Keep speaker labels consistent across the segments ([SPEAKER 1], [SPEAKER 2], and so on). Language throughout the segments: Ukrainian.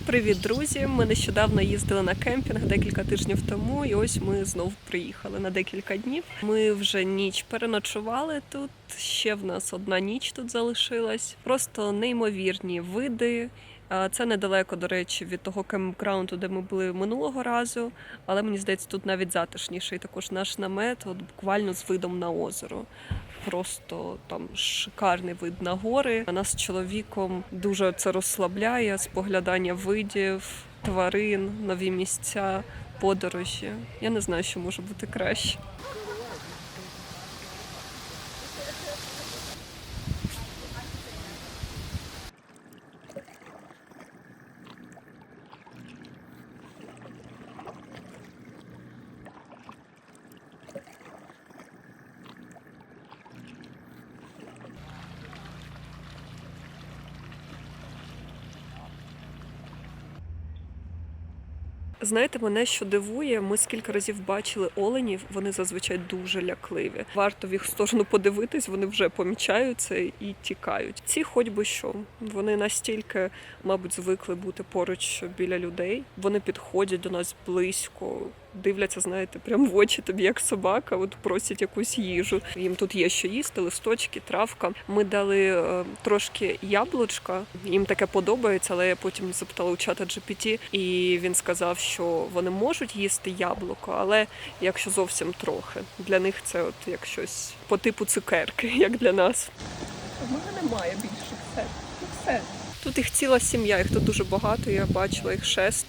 [SPEAKER 1] Привіт, друзі! Ми нещодавно їздили на кемпінг декілька тижнів тому, і ось ми знову приїхали на декілька днів. Ми вже ніч переночували тут, ще в нас одна ніч тут залишилась. Просто неймовірні види. Це недалеко, до речі, від того кемпграунду, де ми були минулого разу, але мені здається, тут навіть затишніший також наш намет, от буквально з видом на озеро. Просто там шикарний вид на гори. Нас з чоловіком дуже це розслабляє, споглядання видів, тварин, нові місця, подорожі. Я не знаю, що може бути краще. Знаєте, мене що дивує, ми скільки разів бачили оленів, вони зазвичай дуже лякливі. Варто в їх сторону подивитись, вони вже помічаються і тікають. Ці хоч би що, вони настільки, мабуть, звикли бути поруч біля людей. Вони підходять до нас близько, дивляться, знаєте, прямо в очі тобі, як собака, от просять якусь їжу. Їм тут є що їсти, листочки, травка. Ми дали трошки яблучка, їм таке подобається, але я потім запитала у чата GPT, і він сказав, що вони можуть їсти яблуко, але якщо зовсім трохи. Для них це от як щось по типу цукерки, як для нас. У мене немає більше все. Тут їх ціла сім'я, їх тут дуже багато, я бачила їх 6,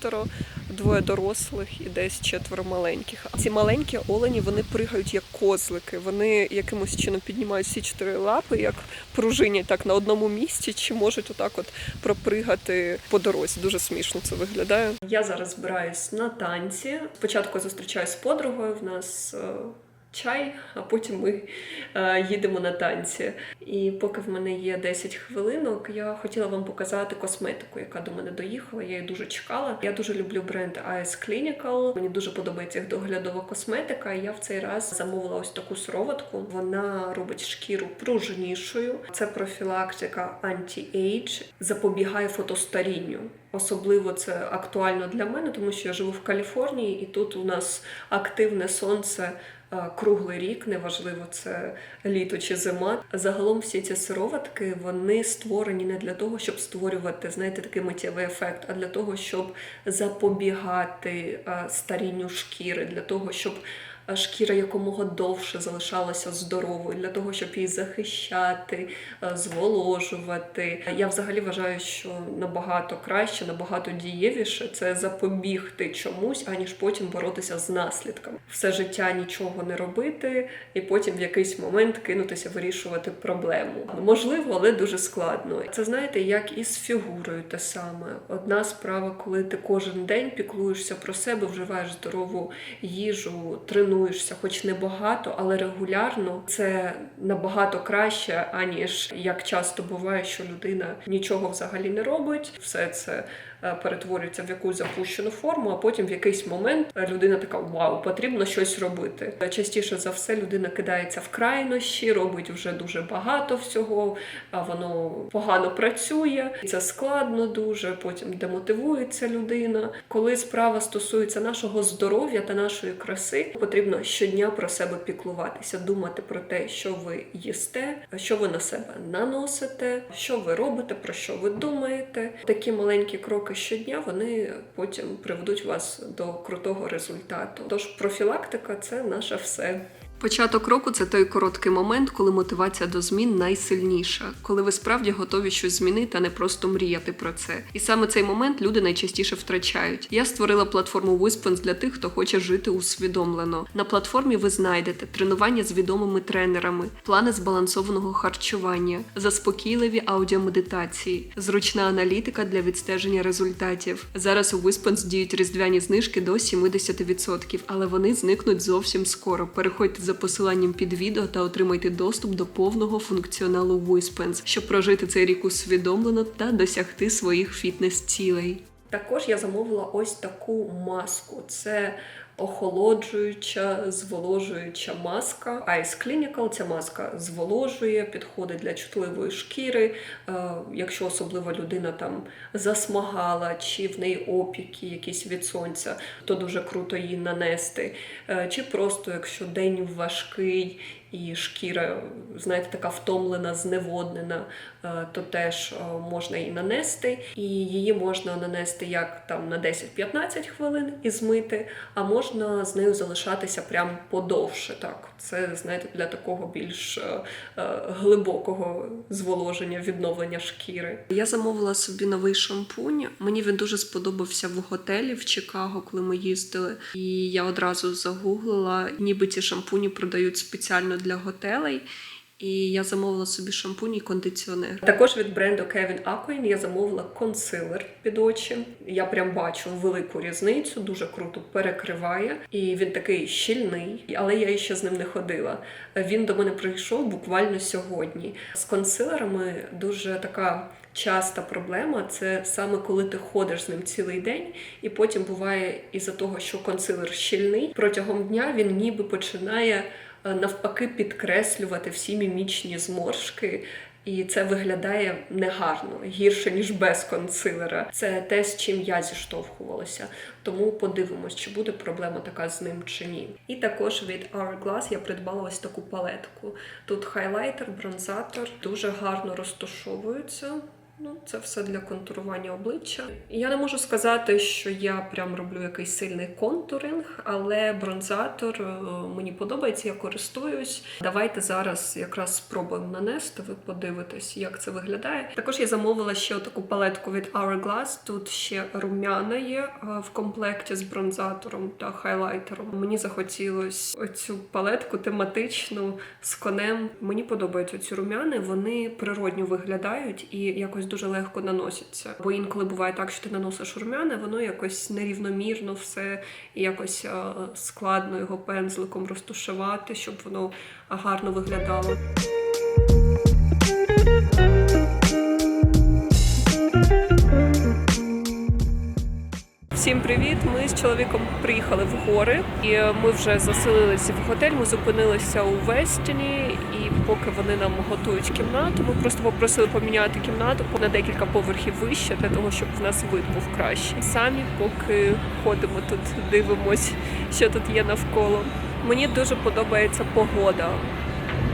[SPEAKER 1] 2 дорослих і десь 4 маленьких. А ці маленькі олені, вони пригають як козлики, вони якимось чином піднімають всі 4 лапи, як пружинять так на одному місці, чи можуть отак от пропригати по дорозі. Дуже смішно це виглядає. Я зараз збираюсь на танці. Спочатку я зустрічаюсь з подругою, в нас чай, а потім ми їдемо на танці. І поки в мене є 10 хвилинок, я хотіла вам показати косметику, яка до мене доїхала. Я її дуже чекала. Я дуже люблю бренд AS Clinical. Мені дуже подобається їх доглядова косметика. І я в цей раз замовила ось таку сироватку. Вона робить шкіру пружнішою. Це профілактика anti-age, запобігає фотостарінню. Особливо це актуально для мене, тому що я живу в Каліфорнії, і тут у нас активне сонце круглий рік, неважливо, це літо чи зима. Загалом всі ці сироватки, вони створені не для того, щоб створювати, знаєте, такий миттєвий ефект, а для того, щоб запобігати старінню шкіри, для того, щоб шкіра якомога довше залишалася здоровою, для того, щоб її захищати, зволожувати. Я взагалі вважаю, що набагато краще, набагато дієвіше це запобігти чомусь, аніж потім боротися з наслідками. Все життя нічого не робити і потім в якийсь момент кинутися вирішувати проблему. Можливо, але дуже складно. Це, знаєте, як і з фігурою те саме. Одна справа, коли ти кожен день піклуєшся про себе, вживаєш здорову їжу, тренуєшся, хоч не багато, але регулярно, це набагато краще, аніж як часто буває, що людина нічого взагалі не робить, все це перетворюється в якусь запущену форму, а потім в якийсь момент людина така: вау, потрібно щось робити. Частіше за все людина кидається в крайнощі, робить вже дуже багато всього, а воно погано працює, це складно дуже, потім демотивується людина. Коли справа стосується нашого здоров'я та нашої краси, потрібно щодня про себе піклуватися, думати про те, що ви їсте, що ви на себе наносите, що ви робите, про що ви думаєте. Такі маленькі кроки щодня, вони потім приведуть вас до крутого результату. Тож профілактика – це наше все. Початок року – це той короткий момент, коли мотивація до змін найсильніша, коли ви справді готові щось змінити, а не просто мріяти про це. І саме цей момент люди найчастіше втрачають. Я створила платформу Wispens для тих, хто хоче жити усвідомлено. На платформі ви знайдете тренування з відомими тренерами, плани збалансованого харчування, заспокійливі аудіомедитації, зручна аналітика для відстеження результатів. Зараз у Wispens діють різдвяні знижки до 70%, але вони зникнуть зовсім скоро. Переходьте за посиланням під відео та отримайте доступ до повного функціоналу Wispens, щоб прожити цей рік усвідомлено та досягти своїх фітнес-цілей. Також я замовила ось таку маску. Це охолоджуюча, зволожуюча маска. Ice Clinical, ця маска зволожує, підходить для чутливої шкіри. Якщо особливо людина там засмагала, чи в неї опіки якісь від сонця, то дуже круто її нанести. Чи просто, якщо день важкий, і шкіра, знаєте, така втомлена, зневоднена, то теж можна її нанести. І її можна нанести як там на 10-15 хвилин і змити, а можна з нею залишатися прям подовше. Так. Це, знаєте, для такого більш глибокого зволоження, відновлення шкіри. Я замовила собі новий шампунь. Мені він дуже сподобався в готелі в Чикаго, коли ми їздили. І я одразу загуглила, ніби ці шампуні продають спеціально для готелей. І я замовила собі шампунь і кондиціонер. Також від бренду Kevyn Aucoin я замовила консилер під очі. Я прям бачу велику різницю, дуже круто перекриває. І він такий щільний, але я ще з ним не ходила. Він до мене прийшов буквально сьогодні. З консилерами дуже така часта проблема – це саме коли ти ходиш з ним цілий день, і потім буває із-за того, що консилер щільний, протягом дня він ніби починає навпаки підкреслювати всі мімічні зморшки, і це виглядає негарно, гірше, ніж без консилера. Це те, з чим я зіштовхувалася. Тому подивимось, чи буде проблема така з ним чи ні. І також від Hourglass я придбала ось таку палетку. Тут хайлайтер, бронзатор, дуже гарно розташовуються. Ну, це все для контурування обличчя. Я не можу сказати, що я прям роблю якийсь сильний контуринг, але бронзатор мені подобається, я користуюсь. Давайте зараз якраз спробуємо нанести, ви подивитесь, як це виглядає. Також я замовила ще таку палетку від Hourglass. Тут ще рум'яна є в комплекті з бронзатором та хайлайтером. Мені захотілося оцю палетку тематичну з конем. Мені подобаються ці рум'яни, вони природньо виглядають і якось дуже легко наносяться. Бо інколи буває так, що ти наносиш рум'яне, воно якось нерівномірно все, і якось складно його пензликом розтушувати, щоб воно гарно виглядало. Всім привіт! Ми з чоловіком приїхали в гори, і ми вже заселилися в готель, ми зупинилися у Вестіні, і поки вони нам готують кімнату, ми просто попросили поміняти кімнату на декілька поверхів вище, для того, щоб в нас вид був кращий. Самі поки ходимо тут, дивимось, що тут є навколо. Мені дуже подобається погода.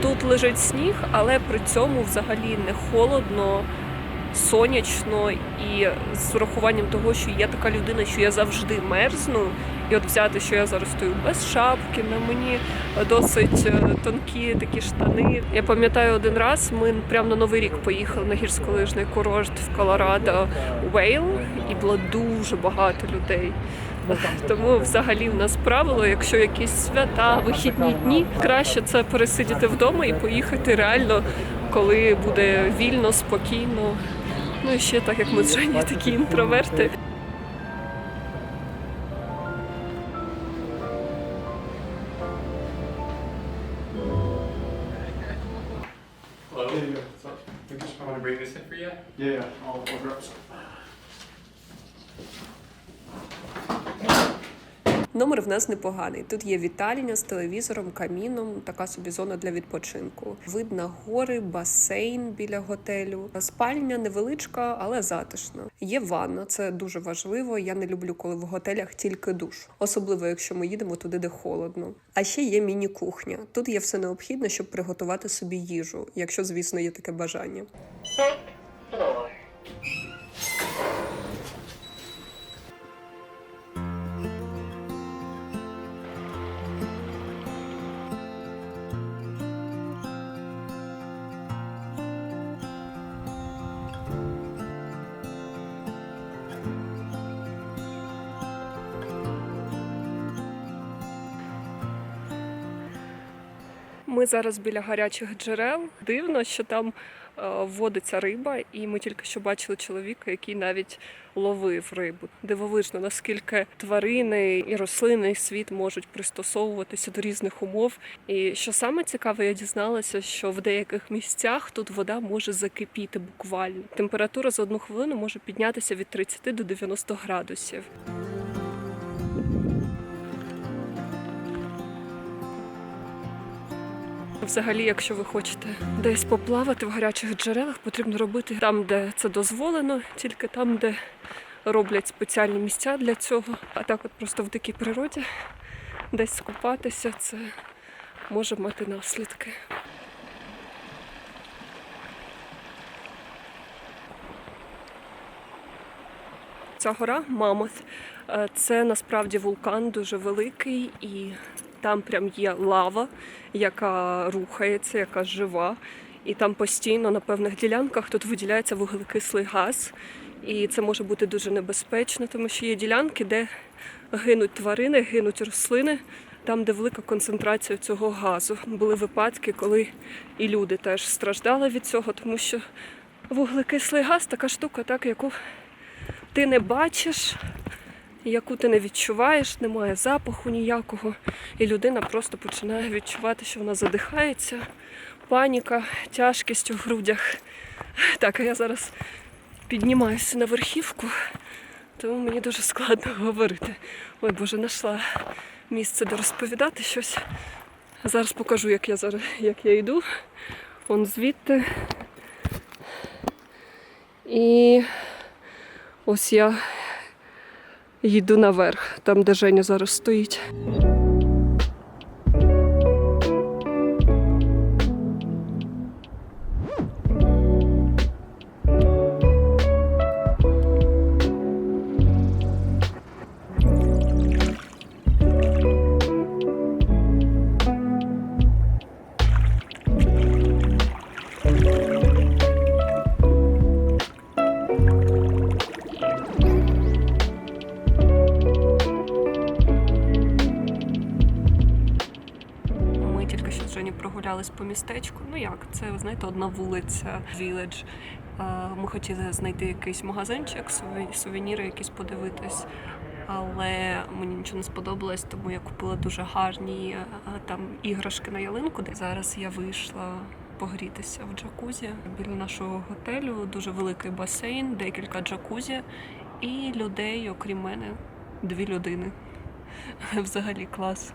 [SPEAKER 1] Тут лежить сніг, але при цьому взагалі не холодно, сонячно, і з урахуванням того, що я така людина, що я завжди мерзну, і от взяти, що я зараз стою без шапки, на мені досить тонкі такі штани. Я пам'ятаю, один раз ми прямо на Новий рік поїхали на гірськолижний курорт в Колорадо, Вейл, і було дуже багато людей. Тому взагалі в нас правило, якщо якісь свята, вихідні дні, краще це пересидіти вдома і поїхати реально, коли буде вільно, спокійно. Ну і ще так, як ми з Жені такі інтроверти.
[SPEAKER 2] Hello. So, I want to bring this in for you.
[SPEAKER 3] Yeah, I'll grab some.
[SPEAKER 1] Номер в нас непоганий. Тут є вітальня з телевізором, каміном, така собі зона для відпочинку. Видно гори, басейн біля готелю. Спальня невеличка, але затишна. Є ванна, це дуже важливо. Я не люблю, коли в готелях тільки душ. Особливо, якщо ми їдемо туди, де холодно. А ще є міні-кухня. Тут є все необхідне, щоб приготувати собі їжу, якщо, звісно, є таке бажання. Ми зараз біля гарячих джерел. Дивно, що там водиться риба, і ми тільки що бачили чоловіка, який навіть ловив рибу. Дивовижно, наскільки тварини і рослинний світ можуть пристосовуватися до різних умов. І що саме цікаве, я дізналася, що в деяких місцях тут вода може закипіти буквально. Температура за 1 хвилину може піднятися від 30 до 90 градусів. Взагалі, якщо ви хочете десь поплавати в гарячих джерелах, потрібно робити там, де це дозволено, тільки там, де роблять спеціальні місця для цього. А так от просто в дикій природі десь скупатися, це може мати наслідки. Ця гора Маммот – це насправді вулкан дуже великий, і там прям є лава, яка рухається, яка жива. І там постійно на певних ділянках тут виділяється вуглекислий газ. І це може бути дуже небезпечно, тому що є ділянки, де гинуть тварини, гинуть рослини, там, де велика концентрація цього газу. Були випадки, коли і люди теж страждали від цього, тому що вуглекислий газ – така штука, так, яку ти не бачиш, яку ти не відчуваєш, немає запаху ніякого. І людина просто починає відчувати, що вона задихається, паніка, тяжкість у грудях. Так, а я зараз піднімаюся на верхівку, тому мені дуже складно говорити. Ой, Боже, знайшла місце, де розповідати щось. Зараз покажу, як я йду. Вон звідти. І ось я йду наверх, там, де Женя зараз стоїть. Прогулялись по містечку. Ну як, це, ви знаєте, одна вулиця, віледж. Ми хотіли знайти якийсь магазинчик, сувеніри якісь подивитись, але мені нічого не сподобалось, тому я купила дуже гарні там іграшки на ялинку. Зараз я вийшла погрітися в джакузі. Біля нашого готелю дуже великий басейн, декілька джакузі і людей, окрім мене, 2 людини. Взагалі клас.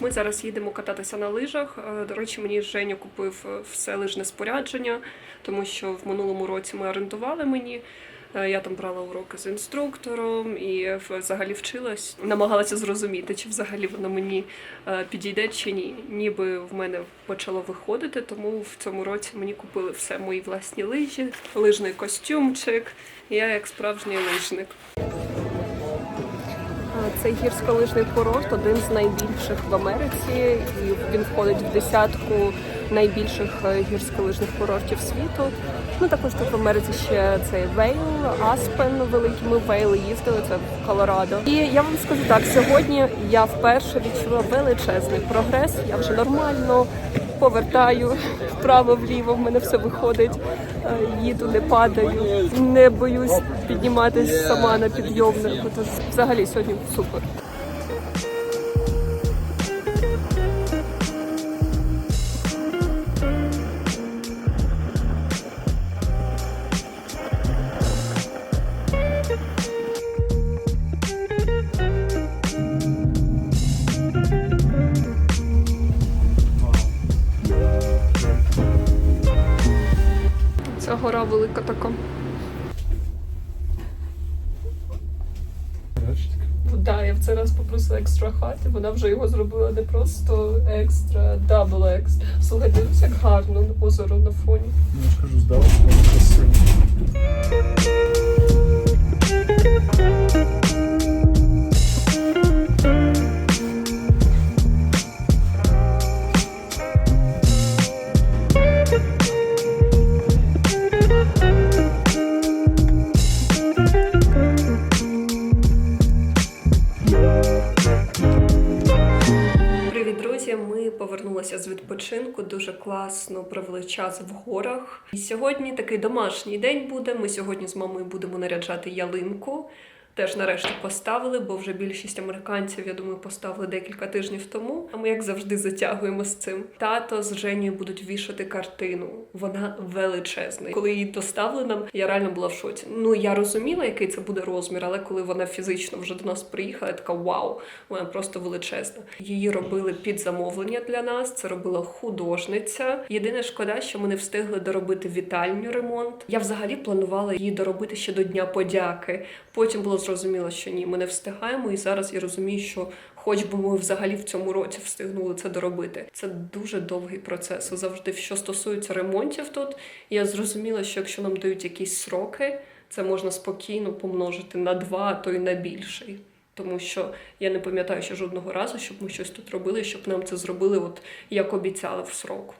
[SPEAKER 1] Ми зараз їдемо кататися на лижах. До речі, мені Женя купив все лижне спорядження, тому що в минулому році ми орендували мені. Я там брала уроки з інструктором і взагалі вчилась. Намагалася зрозуміти, чи взагалі воно мені підійде, чи ні. Ніби в мене почало виходити, тому в цьому році мені купили все, мої власні лижі, лижний костюмчик. Я як справжній лижник. Цей гірськолижний курорт – один з найбільших в Америці, і він входить в десятку найбільших гірськолижних курортів світу. Ну, також тут в Америці ще цей Вейл, Аспен великий, ми в Вейл їздили, це в Колорадо. І я вам скажу так, сьогодні я вперше відчула величезний прогрес, я вже нормально повертаю вправо-вліво, в мене все виходить, їду, не падаю, не боюсь підніматись сама на підйомнику, тож взагалі сьогодні супер. Ця гора велика така. Так, я в цей раз попросила екстра хат, і вона вже його зробила не просто екстра, дабл екстра. Слухай, дивись, як гарно озеро на фоні.
[SPEAKER 3] Я ж кажу, здалося, воно красиво.
[SPEAKER 1] Повернулася з відпочинку, дуже класно провели час в горах. І сьогодні такий домашній день буде. Ми сьогодні з мамою будемо наряджати ялинку, теж нарешті поставили, бо вже більшість американців, я думаю, поставили декілька тижнів тому. А ми, як завжди, затягуємо з цим. Тато з Женєю будуть вішати картину. Вона величезна. Коли її доставили нам, я реально була в шоці. Ну, я розуміла, який це буде розмір, але коли вона фізично вже до нас приїхала, я така вау, вона просто величезна. Її робили під замовлення для нас, це робила художниця. Єдине шкода, що ми не встигли доробити вітальню ремонт. Я взагалі планувала її доробити ще до Дня подяки. Потім було зрозуміло, що ні, ми не встигаємо, і зараз я розумію, що хоч би ми взагалі в цьому році встигнули це доробити. Це дуже довгий процес. Завжди, що стосується ремонтів тут, я зрозуміла, що якщо нам дають якісь сроки, це можна спокійно помножити на 2, а то й на більший. Тому що я не пам'ятаю ще жодного разу, щоб ми щось тут робили, щоб нам це зробили, от як обіцяли в срок.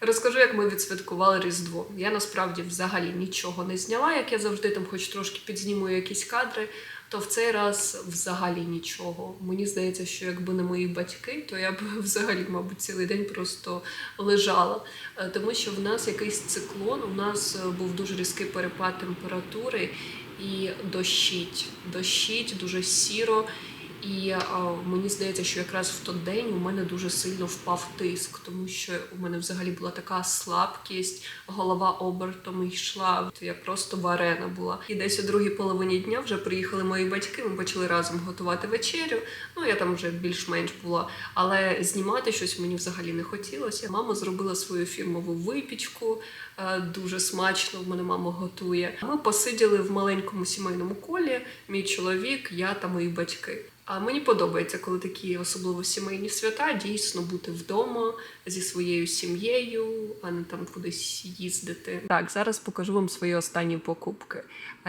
[SPEAKER 1] Розкажу, як ми відсвяткували Різдво. Я насправді взагалі нічого не зняла, як я завжди там хоч трошки підзнімую якісь кадри, то в цей раз взагалі нічого. Мені здається, що якби не мої батьки, то я б взагалі, мабуть, цілий день просто лежала. Тому що в нас якийсь циклон, у нас був дуже різкий перепад температури і дощить. Дощить, дуже сіро. І мені здається, що якраз в той день у мене дуже сильно впав тиск, тому що у мене взагалі була така слабкість, голова обертом йшла, я просто варена була. І десь у другій половині дня вже приїхали мої батьки, ми почали разом готувати вечерю. Ну, я там вже більш-менш була, але знімати щось мені взагалі не хотілося. Мама зробила свою фірмову випічку, дуже смачно, в мене мама готує. Ми посиділи в маленькому сімейному колі, мій чоловік, я та мої батьки. А мені подобається, коли такі особливо сімейні свята, дійсно бути вдома зі своєю сім'єю, а не там кудись їздити. Так, зараз покажу вам свої останні покупки.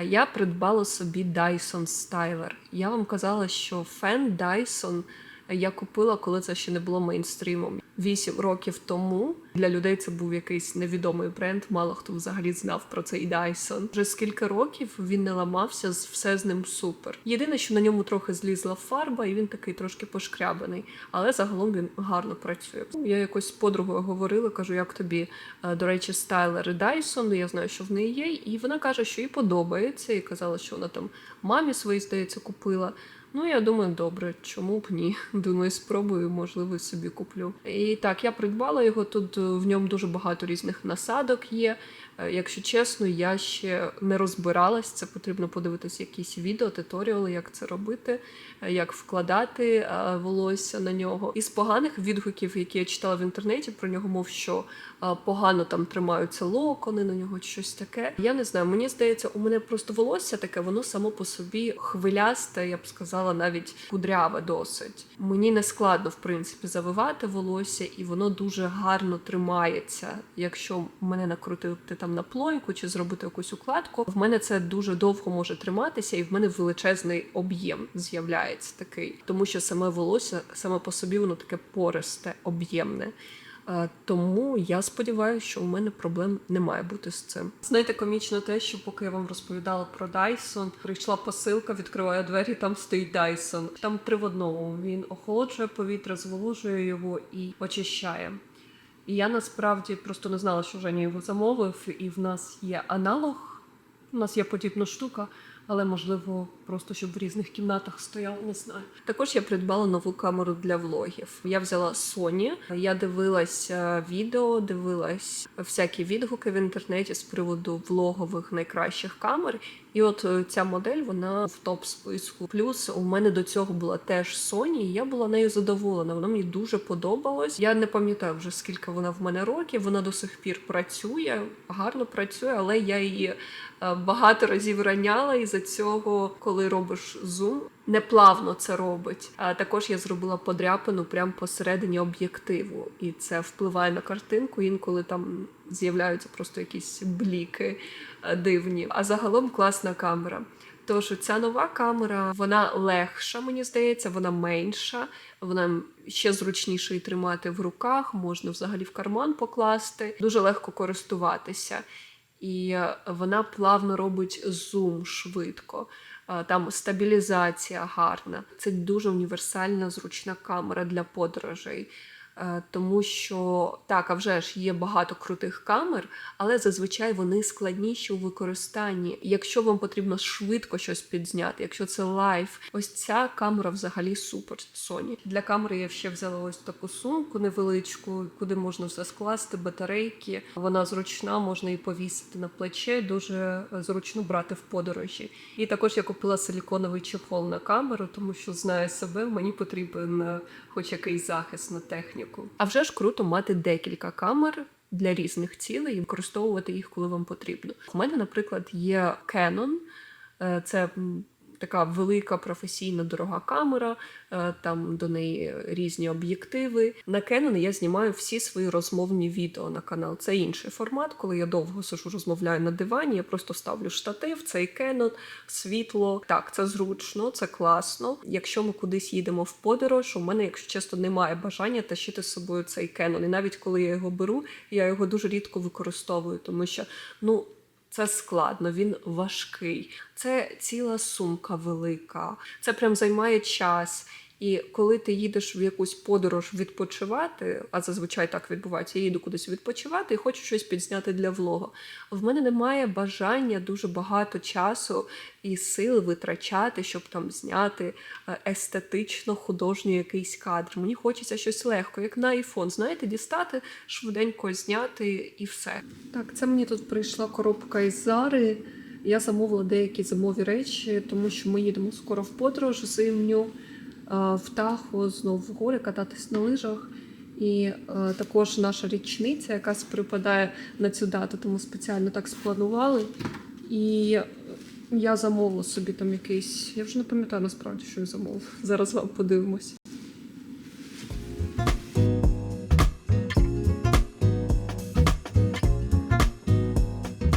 [SPEAKER 1] Я придбала собі Dyson Styler. Я вам казала, що фен Dyson я купила, коли це ще не було мейнстрімом. 8 років тому для людей це був якийсь невідомий бренд, мало хто взагалі знав про цей Dyson. Вже скільки років він не ламався, все з ним супер. Єдине, що на ньому трохи злізла фарба, і він такий трошки пошкрябаний, але загалом він гарно працює. Я якось з подругою говорила, кажу, як тобі, до речі, стайлери Dyson, я знаю, що в неї є, і вона каже, що їй подобається, і казала, що вона там мамі своїй, здається, купила. Ну, я думаю, добре, чому б ні? Думаю, спробую, можливо, собі куплю. І так, я придбала його, тут в ньому дуже багато різних насадок є. Якщо чесно, я ще не розбиралась, це потрібно подивитися якісь відео, туторіали, як це робити, як вкладати волосся на нього. Із поганих відгуків, які я читала в інтернеті про нього, мов що погано там тримаються локони на нього, щось таке. Я не знаю, мені здається, у мене просто волосся таке, воно само по собі хвилясте, я б сказала, навіть кудряве досить. Мені не складно, в принципі, завивати волосся, і воно дуже гарно тримається. Якщо мене накрутити там на плойку чи зробити якусь укладку, в мене це дуже довго може триматися, і в мене величезний об'єм з'являється такий. Тому що саме волосся, саме по собі, воно таке пористе, об'ємне. Тому я сподіваюся, що у мене проблем не має бути з цим. Знаєте, комічно те, що поки я вам розповідала про Dyson, прийшла посилка, відкриваю двері, там стоїть Dyson. Там 3 в одному. Він охолоджує повітря, зволожує його і очищає. І я насправді просто не знала, що Женя його замовив, і в нас є аналог, у нас є подібна штука, але, можливо, просто щоб в різних кімнатах стояв, не знаю. Також я придбала нову камеру для влогів. Я взяла Sony, я дивилася відео, дивилась всякі відгуки в інтернеті з приводу влогових найкращих камер. І от ця модель, вона в топ-списку. Плюс у мене до цього була теж Sony, і я була нею задоволена. Вона мені дуже подобалась. Я не пам'ятаю вже, скільки вона в мене років. Вона до сих пір працює, гарно працює, але я її багато разів раняла, і за цього, коли робиш зум, неплавно це робить. А також я зробила подряпину прямо посередині об'єктиву, і це впливає на картинку, інколи там з'являються просто якісь бліки дивні. А загалом класна камера. Тож ця нова камера, вона легша, мені здається, вона менша, вона ще зручніше її тримати в руках, можна взагалі в карман покласти, дуже легко користуватися. І вона плавно робить зум швидко. Там стабілізація гарна. Це дуже універсальна, зручна камера для подорожей. Тому що, так, а вже ж є багато крутих камер, але зазвичай вони складніші у використанні. Якщо вам потрібно швидко щось підзняти, якщо це лайв, ось ця камера взагалі супер Sony. Для камери я ще взяла ось таку сумку невеличку, куди можна все скласти, батарейки. Вона зручна, можна її повісити на плече, дуже зручно брати в подорожі. І також я купила силіконовий чехол на камеру, тому що знаю себе, мені потрібен хоч якийсь захист на техніку. А вже ж круто мати декілька камер для різних цілей і використовувати їх, коли вам потрібно. У мене, наприклад, є Canon. Це така велика професійна дорога камера, там до неї різні об'єктиви. На Canon я знімаю всі свої розмовні відео на канал. Це інший формат, коли я довго сижу, розмовляю на дивані, я просто ставлю штатив, цей Canon, світло. Так, це зручно, це класно. Якщо ми кудись їдемо в подорож, у мене, якщо чесно, немає бажання тащити з собою цей Canon. І навіть коли я його беру, я його дуже рідко використовую, тому що, це складно, він важкий. Це ціла сумка велика. Це прям займає час. І коли ти їдеш в якусь подорож відпочивати, а зазвичай так відбувається, я їду кудись відпочивати і хочу щось підзняти для влогу. В мене немає бажання дуже багато часу і сил витрачати, щоб там зняти естетично художній якийсь кадр. Мені хочеться щось легко, як на iPhone, знаєте, дістати, швиденько зняти і все. Так, це мені тут прийшла коробка із Зари. Я замовила деякі зимові речі, тому що ми їдемо скоро в подорож зимню. В Тахо, знову в гори, кататись на лижах. І також наша річниця, яка припадає на цю дату, тому спеціально так спланували. І я замовила собі там якийсь, я вже не пам'ятаю насправді, що я замовила. Зараз вам подивимось.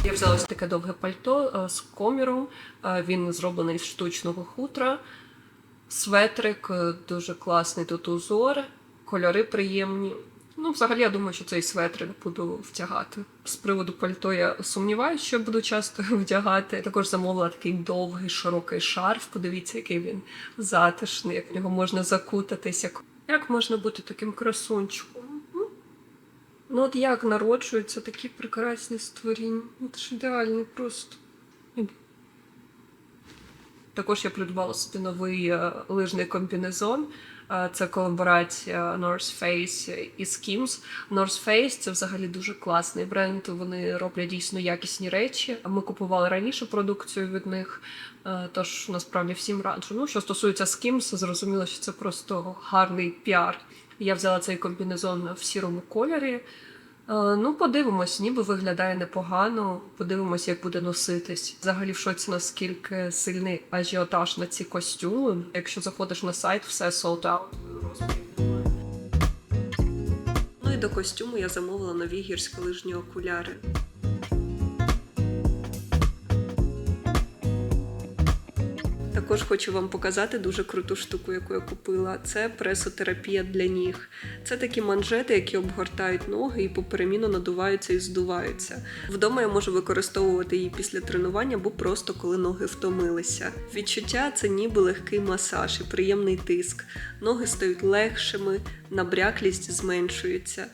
[SPEAKER 1] Я взяла ось таке довге пальто з коміром. Він зроблений з штучного хутра. Светрик дуже класний, тут узор, кольори приємні. Взагалі, я думаю, що цей светрик буду вдягати. З приводу пальто я сумніваюся, що буду часто вдягати. Також замовила такий довгий, широкий шарф. Подивіться, який він затишний, як в нього можна закутатися. Як можна бути таким красунчиком? От як народжуються такі прекрасні створіння. Це ж ідеально просто. Також я придбала собі новий лижний комбінезон. Це колаборація North Face і Skims. North Face – це взагалі дуже класний бренд. Вони роблять дійсно якісні речі. Ми купували раніше продукцію від них, тож насправді всім раджу. Що стосується Skims, зрозуміло, що це просто гарний піар. Я взяла цей комбінезон в сірому кольорі. Подивимось, ніби виглядає непогано. Подивимось, як буде носитись. Взагалі в шоці, наскільки сильний ажіотаж на ці костюми. Якщо заходиш на сайт, все sold out. І до костюму я замовила нові гірськолижні окуляри. Також хочу вам показати дуже круту штуку, яку я купила. Це пресотерапія для ніг. Це такі манжети, які обгортають ноги і поперемінно надуваються і здуваються. Вдома я можу використовувати її після тренування або просто коли ноги втомилися. Відчуття – це ніби легкий масаж і приємний тиск. Ноги стають легшими, набряклість зменшується.